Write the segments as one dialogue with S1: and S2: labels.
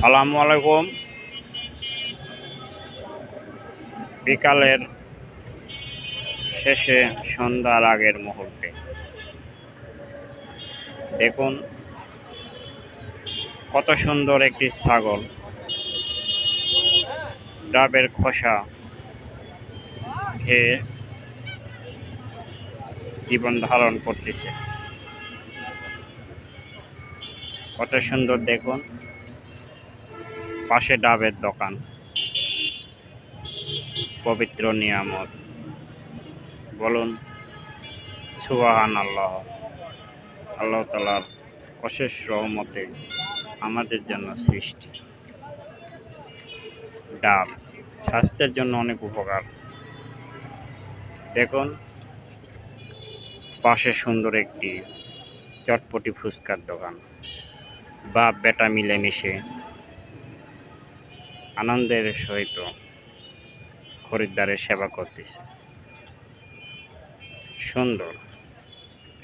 S1: সালামু আলাইকুম। বিকালের শেষে সন্ধ্যার আগের মুহূর্তে দেখুন কত সুন্দর একটি ছাগল ডাবের খোসা খেয়ে জীবন ধারণ করতেছে। কত সুন্দর দেখুন, পাশে ডাবের দোকান, পবিত্র নিয়ামত। বলুন সুবহানাল্লাহ। আল্লাহ তাআলার অশেষ রহমতে আমাদের জন্য সৃষ্টি। ডাব স্বাস্থ্যের জন্য অনেক উপকার। দেখুন পাশে সুন্দর একটি চটপটি ফুচকার দোকান। বাপ বেটা মিলেমিশে আনন্দের সহিত খরিদ্দারের সেবা করতেছে। সুন্দর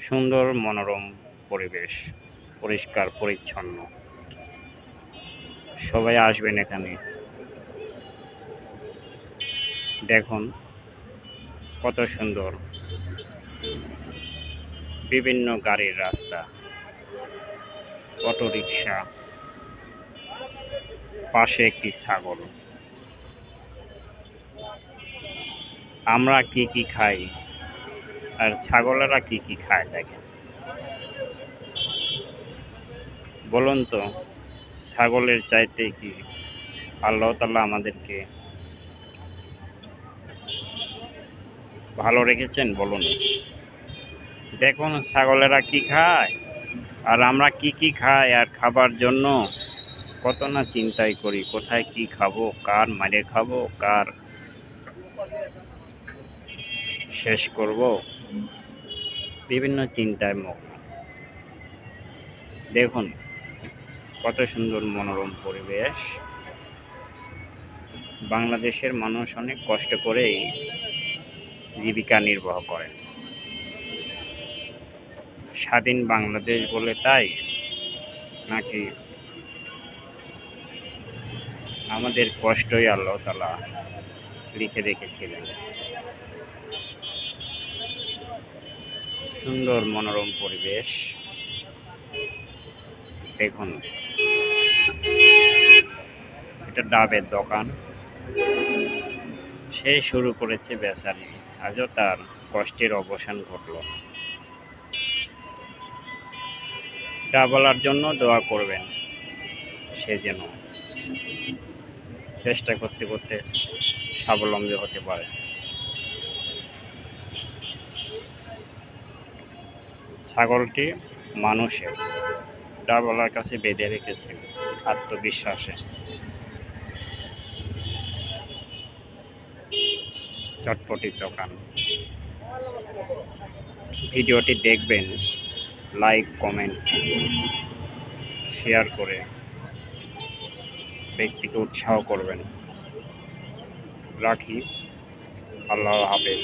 S1: সুন্দর মনোরম পরিবেশ, পরিষ্কার পরিচ্ছন্ন। সবাই আসবেন এখানে। দেখুন কত সুন্দর বিভিন্ন গাড়ির রাস্তা, অটোরিকশা, পাশে একটি ছাগল। আমরা কি কি খাই আর ছাগলেরা কি কি খায় দেখেন। বলুন তো ছাগলের চাইতে কি আল্লাহ তাআলা আমাদেরকে ভালো রেখেছেন? বলুন। দেখুন ছাগলেরা কি খায় আর আমরা কি কি খাই, আর খাবার জন্য কত না চিন্তাই করি, কোথায় কি খাবো, কার মারে খাবো, কার শেষ করব, বিভিন্ন চিন্তায় মগ্ন। দেখুন কত সুন্দর মনোরম পরিবেশ। বাংলাদেশের মানুষ অনেক কষ্ট করেই জীবিকা নির্বাহ করে। স্বাধীন বাংলাদেশ বলে তাই, নাকি আমাদের কষ্টই আল্লাহ তাআলা লিখে রেখেছিলেন? সুন্দর মনোরম পরিবেশ। দেখুন এটা ডাবের দোকান। সে শুরু করেছে বেচারি, আজও তার কষ্টের অবসান ঘটল। ডাবওয়ালার জন্য দোয়া করবেন, সে যেন চেষ্টা করতে করতে স্বাবলম্বী হতে পারে। ছাগলটি মানুষের, ডাবওয়ালার কাছে বেঁধে রেখেছে আত্মবিশ্বাসে। চটপটির দোকান। ভিডিওটি দেখবেন, লাইক কমেন্ট শেয়ার করে ব্যক্তিকে উৎসাহ করবেন। রাখি, আল্লাহ হাফেজ।